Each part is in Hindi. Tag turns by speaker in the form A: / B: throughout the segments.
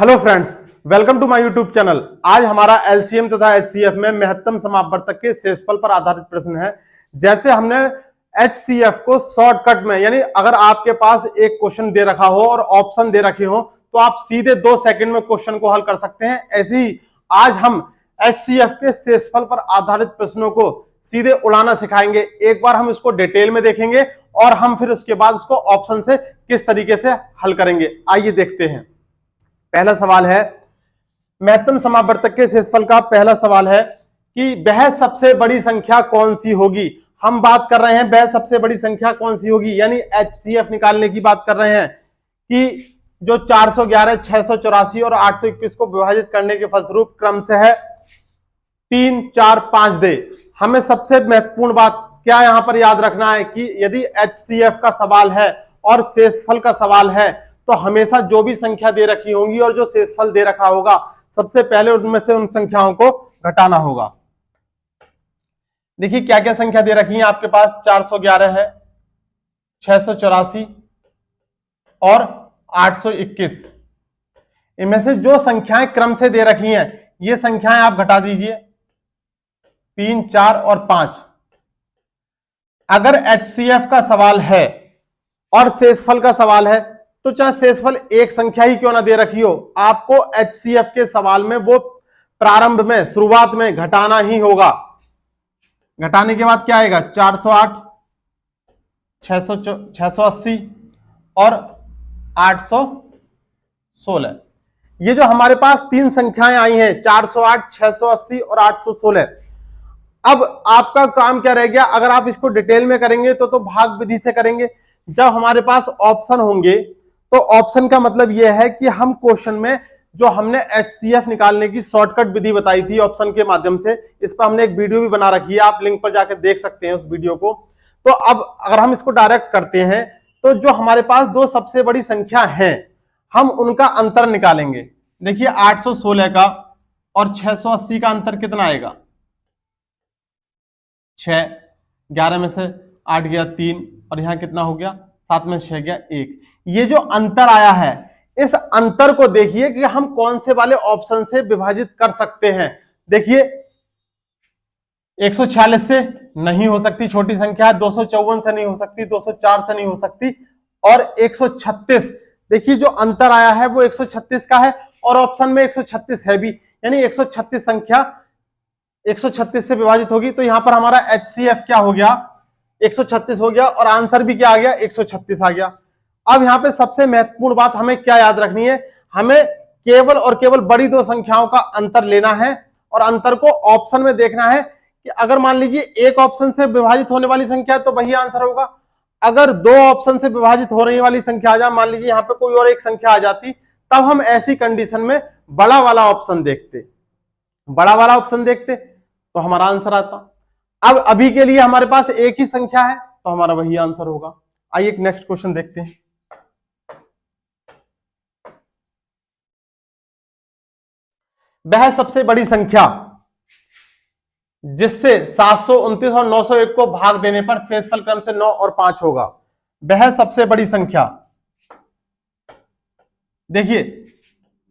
A: Hello friends, welcome to my YouTube channel. आज हमारा एलसीएम तथा एचसीएफ में महत्तम समापवर्तक के शेषफल पर आधारित प्रश्न है। जैसे हमने एचसीएफ को शॉर्टकट में, यानी अगर आपके पास एक क्वेश्चन दे रखा हो और ऑप्शन दे रखे हो तो आप सीधे 2 सेकंड में क्वेश्चन को हल कर सकते हैं। ऐसे ही आज हम एचसीएफ के शेषफल पर आधारित प्रश्नों को सीधे उड़ाना सिखाएंगे। एक बार हम इसको डिटेल में देखेंगे और हम फिर उसके बाद उसको ऑप्शन से किस तरीके से हल करेंगे। आइए देखते हैं। पहला सवाल है, महत्तम समापवर्तक के शेषफल का पहला सवाल है कि वह सबसे बड़ी संख्या कौन सी होगी। हम बात कर रहे हैं वह सबसे बड़ी संख्या कौन सी होगी, यानी एचसीएफ निकालने की बात कर रहे हैं कि जो 411, 684 और 821 को विभाजित करने के फलस्वरूप क्रम से है 3, 4, 5 दे। हमें सबसे महत्वपूर्ण बात क्या यहां पर याद रखना है कि यदि एचसीएफ का सवाल है और शेषफल का सवाल है तो हमेशा जो भी संख्या दे रखी होंगी और जो शेषफल दे रखा होगा सबसे पहले उनमें से उन संख्याओं को घटाना होगा। देखिए क्या क्या संख्या दे रखी है आपके पास। 411 है, 684 और 821। इनमें से जो संख्याएं क्रम से दे रखी हैं ये संख्याएं आप घटा दीजिए, 3, 4 और 5। अगर एचसीएफ का सवाल है और शेषफल का सवाल है तो चाहे शेषफल एक संख्या ही क्यों ना दे रखी हो, आपको एचसीएफ के सवाल में वो प्रारंभ में शुरुआत में घटाना ही होगा। घटाने के बाद क्या आएगा, 408, 680 और 816। ये जो हमारे पास 3 संख्याएं आई हैं, 408, 680 और 816। अब आपका काम क्या रह गया, अगर आप इसको डिटेल में करेंगे तो भाग विधि से करेंगे। जब हमारे पास ऑप्शन होंगे तो ऑप्शन का मतलब यह है कि हम क्वेश्चन में जो हमने एचसीएफ निकालने की शॉर्टकट विधि बताई थी ऑप्शन के माध्यम से, इस पर हमने एक वीडियो भी बना रखी है, आप लिंक पर जाकर देख सकते हैं उस वीडियो को। तो अब अगर हम इसको डायरेक्ट करते हैं तो जो हमारे पास 2 सबसे बड़ी संख्या हैं हम उनका अंतर निकालेंगे। देखिए 816 का और 680 का अंतर कितना आएगा, 6। 11 में से 8 गया 3 और यहां कितना हो गया, 7 में 6 गया 1। ये जो अंतर आया है इस अंतर को देखिए कि हम कौन से वाले ऑप्शन से विभाजित कर सकते हैं। देखिए 146 से नहीं हो सकती, छोटी संख्या है। 254 से नहीं हो सकती, 204 से नहीं हो सकती और 136। देखिए जो अंतर आया है वो 136 का है और ऑप्शन में 136 है भी, यानी 136 संख्या 136 से विभाजित होगी। तो यहां पर हमारा एचसीएफ क्या हो गया, 136 हो गया और आंसर भी क्या आ गया, 136 आ गया। अब यहां पे सबसे महत्वपूर्ण बात हमें क्या याद रखनी है, हमें केवल और केवल बड़ी 2 संख्याओं का अंतर लेना है और अंतर को ऑप्शन में देखना है कि अगर मान लीजिए एक ऑप्शन से विभाजित होने वाली संख्या है तो वही आंसर होगा। अगर 2 ऑप्शन से विभाजित होने वाली संख्या आ जाए, मान लीजिए यहां पे कोई और एक संख्या आ जाती, तब हम ऐसी कंडीशन में बड़ा वाला ऑप्शन देखते, बड़ा वाला ऑप्शन देखते तो हमारा आंसर आता। अब अभी के लिए हमारे पास एक ही संख्या है तो हमारा वही आंसर होगा। आइए नेक्स्ट क्वेश्चन देखते हैं। वह सबसे बड़ी संख्या जिससे 729 और 901 को भाग देने पर शेषफल क्रम से 9 और 5 होगा, वह सबसे बड़ी संख्या। देखिए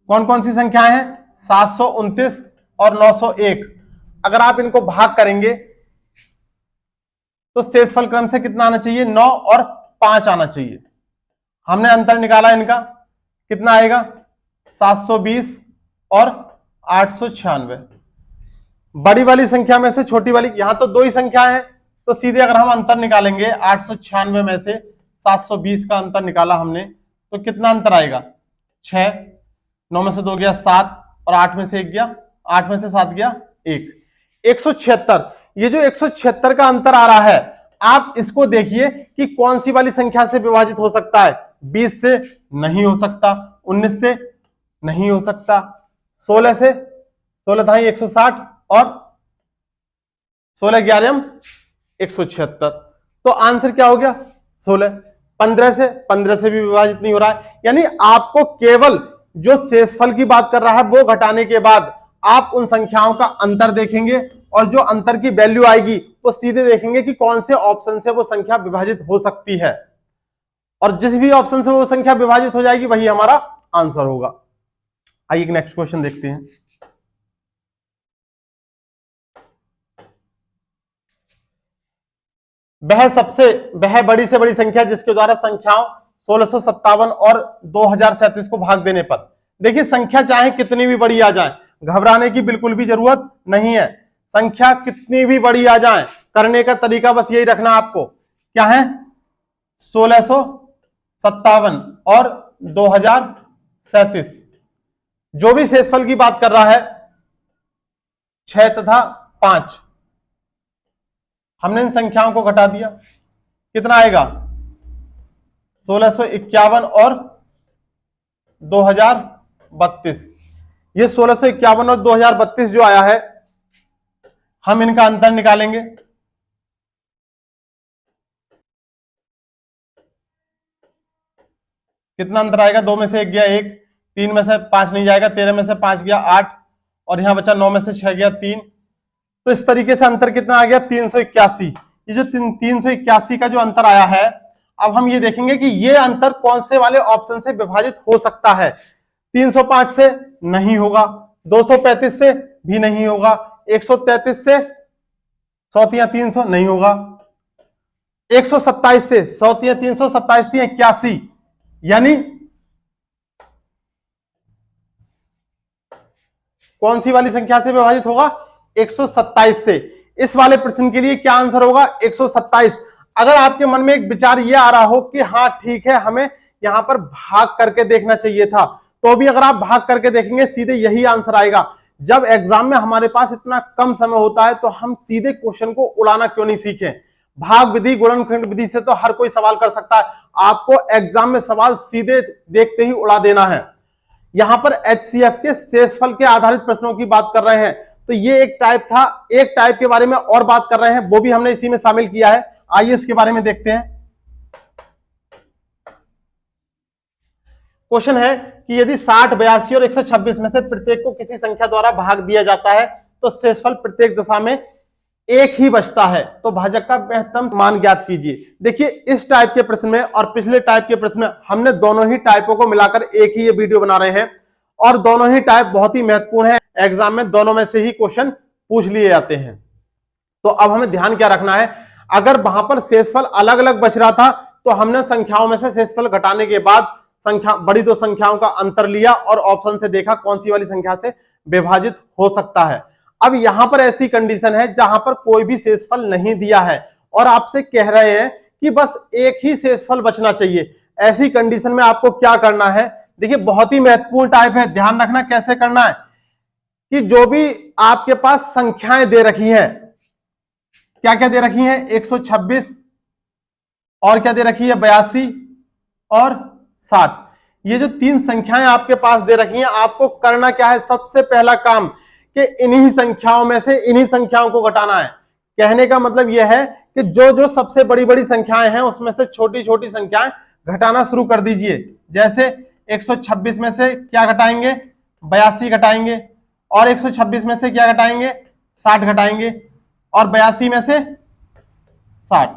A: कौन कौन सी संख्याएं हैं, 729 और 901। अगर आप इनको भाग करेंगे तो शेषफल क्रम से कितना आना चाहिए, 9 और 5 आना चाहिए। हमने अंतर निकाला इनका, कितना आएगा, 720 और 896। बड़ी वाली संख्या में से छोटी वाली, यहां तो 2 ही संख्या है तो सीधे अगर हम अंतर निकालेंगे 896 में से 720 का अंतर निकाला हमने तो कितना अंतर आएगा, 6। 9 में से 2 गया 7 और 8 में से 1 गया, 8 में से 7 गया 1, 176। ये जो 176 का अंतर आ रहा है, आप इसको देखिए कि कौन सी वाली संख्या से विभाजित हो सकता है। 20 से नहीं हो सकता, 19 से नहीं हो सकता, 16 से, 16 था 160 और 16 11 176। तो आंसर क्या हो गया, 16। 15 से भी विभाजित नहीं हो रहा है, यानी आपको केवल जो शेषफल की बात कर रहा है वो घटाने के बाद आप उन संख्याओं का अंतर देखेंगे और जो अंतर की वैल्यू आएगी वो सीधे देखेंगे कि कौन से ऑप्शन से वो संख्या विभाजित हो सकती है और जिस भी ऑप्शन से वो संख्या विभाजित हो जाएगी वही हमारा आंसर होगा। आइए नेक्स्ट क्वेश्चन देखते हैं। वह बड़ी से बड़ी संख्या जिसके द्वारा संख्याओं 1657 और 2037 को भाग देने पर, देखिए संख्या चाहे कितनी भी बड़ी आ जाए, घबराने की बिल्कुल भी जरूरत नहीं है। संख्या कितनी भी बड़ी आ जाए, करने का तरीका बस यही रखना आपको, क्या है 1657 और 2037। जो भी शेषफल की बात कर रहा है 6 तथा 5, हमने इन संख्याओं को घटा दिया, कितना आएगा 1651 और 2032। ये 1651 और 2032 जो आया है, हम इनका अंतर निकालेंगे। कितना अंतर आएगा, 2 में से 1 गया 1, 3 में से 5 नहीं जाएगा, 13 में से 5 गया 8, और यहां बचा 9 में से 6 गया 3। तो इस तरीके से अंतर कितना आ गया 381। ये जो 381 का जो अंतर आया है, अब हम ये देखेंगे कि ये अंतर कौन से वाले ऑप्शन से विभाजित हो सकता है। 305 से नहीं होगा, 235 से भी नहीं होगा, 133 से 100 नहीं होगा, 127 से 100 327 81, यानी कौन सी वाली संख्या से विभाजित होगा 127 से। इस वाले प्रश्न के लिए क्या आंसर होगा 127। अगर आपके मन में एक विचार ये आ रहा हो कि हाँ ठीक है, हमें यहां पर भाग करके देखना चाहिए था, तो भी अगर आप भाग करके देखेंगे सीधे यही आंसर आएगा। जब एग्जाम में हमारे पास इतना कम समय होता है तो हम सीधे क्वेश्चन को उड़ाना क्यों नहीं सीखें। भाग विधि गुणनखंड विधि से तो हर कोई सवाल कर सकता है, आपको एग्जाम में सवाल सीधे देखते ही उड़ा देना है। यहां पर HCF के शेषफल के आधारित प्रश्नों की बात कर रहे हैं, तो ये एक टाइप था। एक टाइप के बारे में और बात कर रहे हैं, वो भी हमने इसी में शामिल किया है। आइए उसके बारे में देखते हैं। क्वेश्चन है कि यदि 60, 82 और 126 में से प्रत्येक को किसी संख्या द्वारा भाग दिया जाता है तो शेषफल प्रत्येक दशा में एक ही बचता है, तो भाजक का महत्तम मान ज्ञात कीजिए। देखिए इस टाइप के प्रश्न में और पिछले टाइप के प्रश्न में हमने दोनों ही टाइपों को मिलाकर एक ही ये वीडियो बना रहे हैं, और दोनों ही टाइप बहुत ही महत्वपूर्ण है। एग्जाम में दोनों में से ही क्वेश्चन पूछ लिए जाते हैं। तो अब हमें ध्यान क्या रखना है, अगर वहां पर शेषफल अलग अलग बच रहा था तो हमने संख्याओं में से शेषफल घटाने के बाद बड़ी दो संख्याओं का अंतर लिया और ऑप्शन से देखा कौन सी वाली संख्या से विभाजित हो सकता है। अब यहां पर ऐसी कंडीशन है जहां पर कोई भी शेषफल नहीं दिया है और आपसे कह रहे हैं कि बस एक ही शेषफल बचना चाहिए। ऐसी कंडीशन में आपको क्या करना है, देखिए बहुत ही महत्वपूर्ण टाइप है, ध्यान रखना कैसे करना है कि जो भी आपके पास संख्याएं दे रखी हैं, क्या क्या दे रखी हैं 126 और क्या दे रखी है 82 और 60। ये जो तीन संख्याएं आपके पास दे रखी हैं, आपको करना क्या है, सबसे पहला काम कि इन्हीं संख्याओं में से इन्हीं संख्याओं को घटाना है। कहने का मतलब यह है कि जो जो सबसे बड़ी बड़ी संख्याएं हैं उसमें से छोटी छोटी संख्याएं घटाना शुरू कर दीजिए। जैसे 126 में से क्या घटाएंगे 82 घटाएंगे, और 126 में से क्या घटाएंगे 60 घटाएंगे, और 82 में से 60।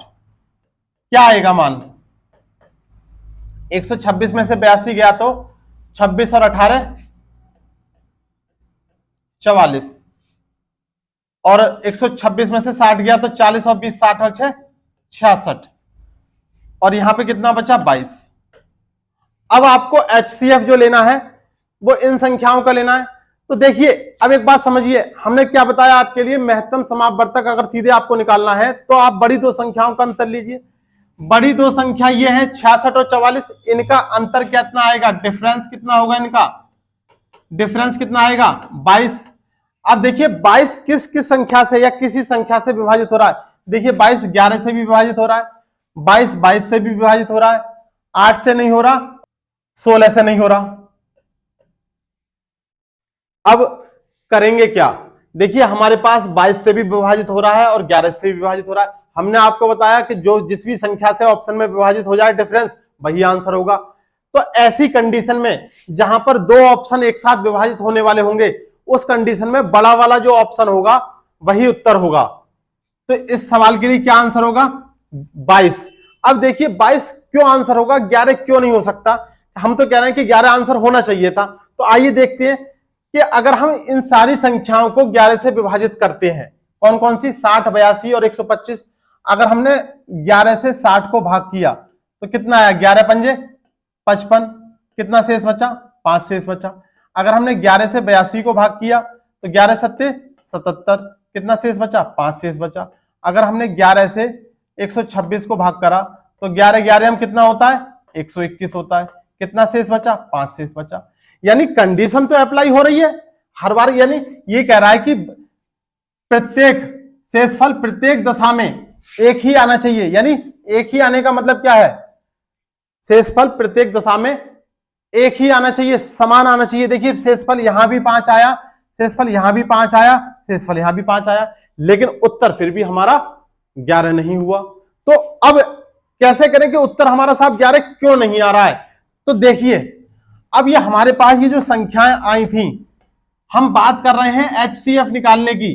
A: क्या आएगा मान, 126 में से 82 गया तो 26 और 18 44, और 126 में से 60 गया तो 40 और 20 60 और 6 66, और यहां पे कितना बचा 22। अब आपको HCF जो लेना है वो इन संख्याओं का लेना है। तो देखिए अब एक बात समझिए, हमने क्या बताया आपके लिए, महत्तम समापवर्तक अगर सीधे आपको निकालना है तो आप बड़ी दो संख्याओं का अंतर लीजिए। बड़ी दो संख्या ये है 66 और 44, इनका अंतर कितना आएगा, डिफरेंस कितना होगा, इनका डिफरेंस कितना आएगा 22। अब देखिए 22 किस किस संख्या से या किसी संख्या से विभाजित हो रहा है, देखिए 22 11 से भी विभाजित हो रहा है, 22 22 से भी विभाजित हो रहा है, 8 से नहीं हो रहा, 16 से नहीं हो रहा। अब करेंगे क्या, देखिए हमारे पास 22 से भी विभाजित हो रहा है और 11 से भी विभाजित हो रहा है। हमने आपको बताया कि जो जिस भी संख्या से ऑप्शन में विभाजित हो जाए डिफरेंस, वही आंसर होगा। तो ऐसी कंडीशन में जहां पर दो ऑप्शन एक साथ विभाजित होने वाले होंगे, उस कंडीशन में बड़ा वाला जो ऑप्शन होगा वही उत्तर होगा। तो इस सवाल के लिए क्या आंसर होगा 22। अब देखिए 22 क्यों आंसर होगा, 11 क्यों नहीं हो सकता, हम तो कह रहे हैं कि 11 आंसर होना चाहिए था। तो आइए देखते हैं कि अगर हम इन सारी संख्याओं को 11 से विभाजित करते हैं, कौन कौन सी, 60, 82 और 125, अगर हमने 11 से 60 को भाग किया तो कितना आया, 11 पंजे 55, कितना शेष बचा, 5 शेष बचा। अगर हमने 11 से 82 को भाग किया तो 11 सत्ते 77, कितना शेष बचा, 5 शेष बचा। अगर हमने 11 से 126 को भाग करा तो 11 11 हम कितना होता है, 121 होता है, कितना शेष बचा, 5 शेष बचा। यानी कंडीशन तो अप्लाई हो रही है हर बार, यानी ये कह रहा है कि प्रत्येक शेषफल प्रत्येक दशा में एक ही आना चाहिए। यानी एक ही आने का मतलब क्या है, शेषफल प्रत्येक दशा में एक ही आना चाहिए, समान आना चाहिए। देखिए शेषफल यहां भी 5 आया, शेषफल यहां भी 5 आया, शेषफल यहां भी 5 आया, लेकिन उत्तर फिर भी हमारा 11 नहीं हुआ। तो अब कैसे करें कि उत्तर हमारा साहब 11 क्यों नहीं आ रहा है। तो देखिए अब ये हमारे पास ये जो संख्याएं आई थी, हम बात कर रहे हैं HCF निकालने की,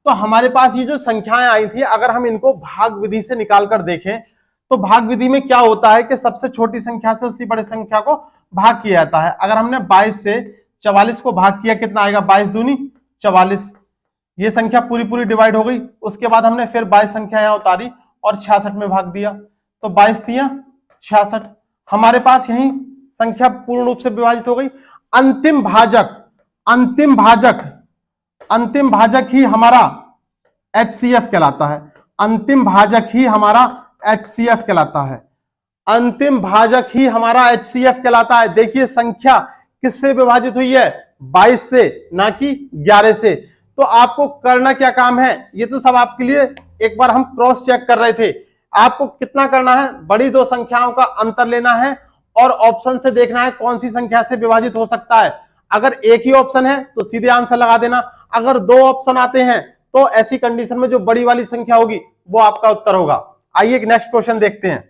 A: तो हमारे पास ये जो संख्याएं आई थी अगर हम इनको भाग विधि से निकाल कर देखें तो भाग विधि में क्या होता है कि सबसे छोटी संख्या से उसी बड़ी संख्या को भाग किया जाता है। अगर हमने 22 से 44 को भाग किया कितना आएगा, 22 दूनी 44, ये संख्या पूरी पूरी डिवाइड हो गई। उसके बाद हमने फिर 22 संख्या यहां उतारी और 66 में भाग दिया, तो 22 तिया 66, हमारे पास यही संख्या पूर्ण रूप से विभाजित हो गई। अंतिम भाजक, अंतिम भाजक, अंतिम भाजक ही हमारा HCF कहलाता है। अंतिम भाजक ही हमारा HCF कहलाता है। अंतिम भाजक ही हमारा HCF कहलाता है। देखिए संख्या किससे विभाजित हुई है, 22 से, ना कि 11 से। तो आपको करना क्या काम है, ये तो सब आपके लिए एक बार हम क्रॉस चेक कर रहे थे। आपको कितना करना है, बड़ी दो संख्याओं का अंतर लेना है और ऑप्शन से देखना है कौन सी संख्या से विभाजित हो सकता है। अगर एक ही ऑप्शन है तो सीधे आंसर लगा देना, अगर दो ऑप्शन आते हैं तो ऐसी कंडीशन में जो बड़ी वाली संख्या होगी वो आपका उत्तर होगा। आइए एक नेक्स्ट क्वेश्चन देखते हैं।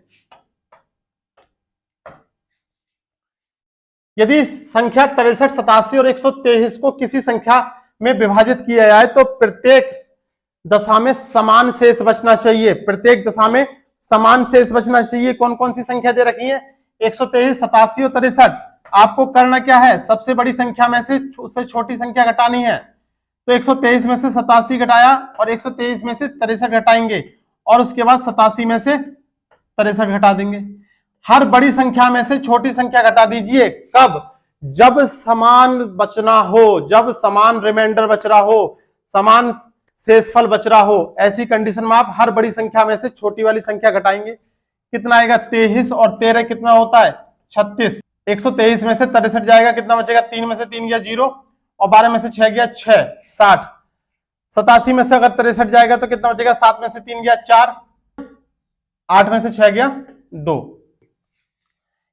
A: यदि संख्या 63, 87 और 123 को किसी संख्या में विभाजित किया जाए तो प्रत्येक दशा में समान शेष बचना चाहिए। प्रत्येक दशा में समान शेष बचना चाहिए। कौन कौन सी संख्या दे रखी है, 123, 87 और 63। आपको करना क्या है, सबसे बड़ी संख्या में से उससे छोटी संख्या घटानी है। तो 123 में से 87 घटाया और 123 में से 63 घटाएंगे और उसके बाद 87 में से 63 घटा देंगे। हर बड़ी संख्या में से छोटी संख्या घटा दीजिए। कब, जब समान बचना हो, जब समान रिमाइंडर बच रहा हो, समान शेषफल बच रहा हो, ऐसी कंडीशन में आप हर बड़ी संख्या में से छोटी वाली संख्या घटाएंगे। कितना आएगा, 23 और 13 कितना होता है, 36। 123 में से 63 जाएगा, कितना बचेगा, 3 में से 3 गया 0 और 12 में से 6 गया 6, 60। 87 में से अगर 63 जाएगा तो कितना बचेगा, 7 में से 3 गया 4, 8 में से 6 गया 2।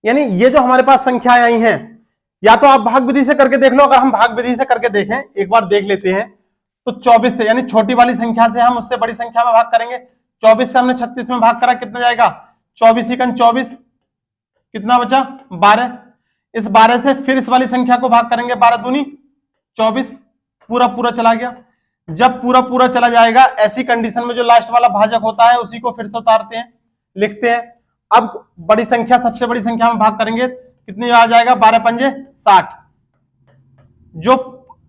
A: यानी ये जो हमारे पास संख्याएं आई हैं, या तो आप भाग विधि से करके देख लो। अगर हम भाग विधि से करके देखें, एक बार देख लेते हैं, तो 24 से, यानी छोटी वाली संख्या से हम उससे बड़ी संख्या में भाग करेंगे। 24 से हमने 36 में भाग करा, कितना जाएगा, 24 इकन 24, कितना बचा 12। इस 12 से फिर इस वाली संख्या को भाग करेंगे, 12 दूनी 24, पूरा पूरा चला गया। जब पूरा पूरा चला जाएगा, ऐसी कंडीशन में जो लास्ट वाला भाजक होता है उसी को फिर से उतारते हैं, लिखते हैं। अब बड़ी संख्या सबसे बड़ी संख्या में भाग करेंगे, कितनी आ जाएगा, 12 पंजे 60। जो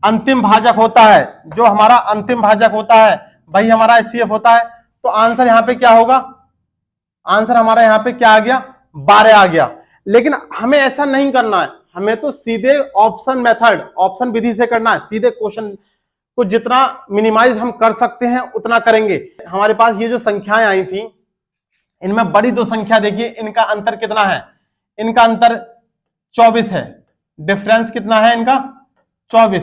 A: अंतिम भाजक होता है, जो हमारा अंतिम भाजक होता है वही हमारा HCF होता है। तो आंसर यहां पे क्या होगा, आंसर हमारा यहां पे क्या आ गया, 12 आ गया। लेकिन हमें ऐसा नहीं करना है, हमें तो सीधे ऑप्शन मेथड, ऑप्शन विधि से करना है। सीधे क्वेश्चन को जितना मिनिमाइज हम कर सकते हैं उतना करेंगे। हमारे पास ये जो संख्याएं आई थी, इनमें बड़ी दो संख्या देखिए, इनका अंतर कितना है, इनका अंतर 24 है। डिफरेंस कितना है इनका, 24।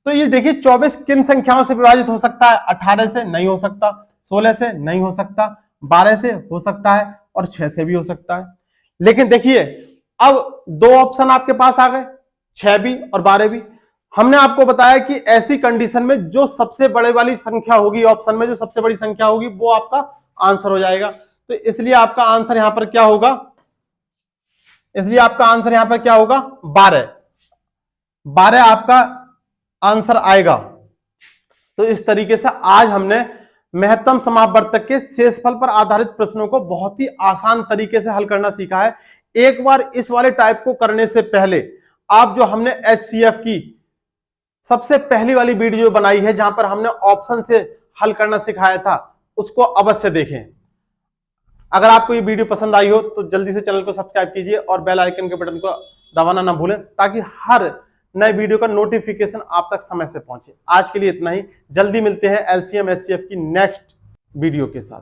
A: तो ये देखिए 24 किन संख्याओं से विभाजित हो सकता है, 18 से नहीं हो सकता, 16 से नहीं हो सकता, 12 से हो सकता है और 6 से भी हो सकता है। लेकिन देखिए अब दो ऑप्शन आपके पास आ गए, 6 भी और 12 भी। हमने आपको बताया कि ऐसी कंडीशन में जो सबसे बड़े वाली संख्या होगी, ऑप्शन में जो सबसे बड़ी संख्या होगी वो आपका आंसर हो जाएगा। तो इसलिए आपका आंसर यहां पर क्या होगा, इसलिए आपका आंसर यहां पर क्या होगा, 12। 12 आपका आंसर आएगा। तो इस तरीके से आज हमने महत्तम समापवर्तक के शेषफल पर आधारित प्रश्नों को बहुत ही आसान तरीके से हल करना सीखा है। एक बार इस वाले टाइप को करने से पहले आप जो हमने HCF की सबसे पहली वाली वीडियो बनाई है जहां पर हमने ऑप्शन से हल करना सिखाया था, उसको अवश्य देखें। अगर आपको ये वीडियो पसंद आई हो तो जल्दी से चैनल को सब्सक्राइब कीजिए और बेल आइकन के बटन को दबाना ना भूलें, ताकि हर नए वीडियो का नोटिफिकेशन आप तक समय से पहुंचे। आज के लिए इतना ही, जल्दी मिलते हैं LCM HCF की नेक्स्ट वीडियो के साथ।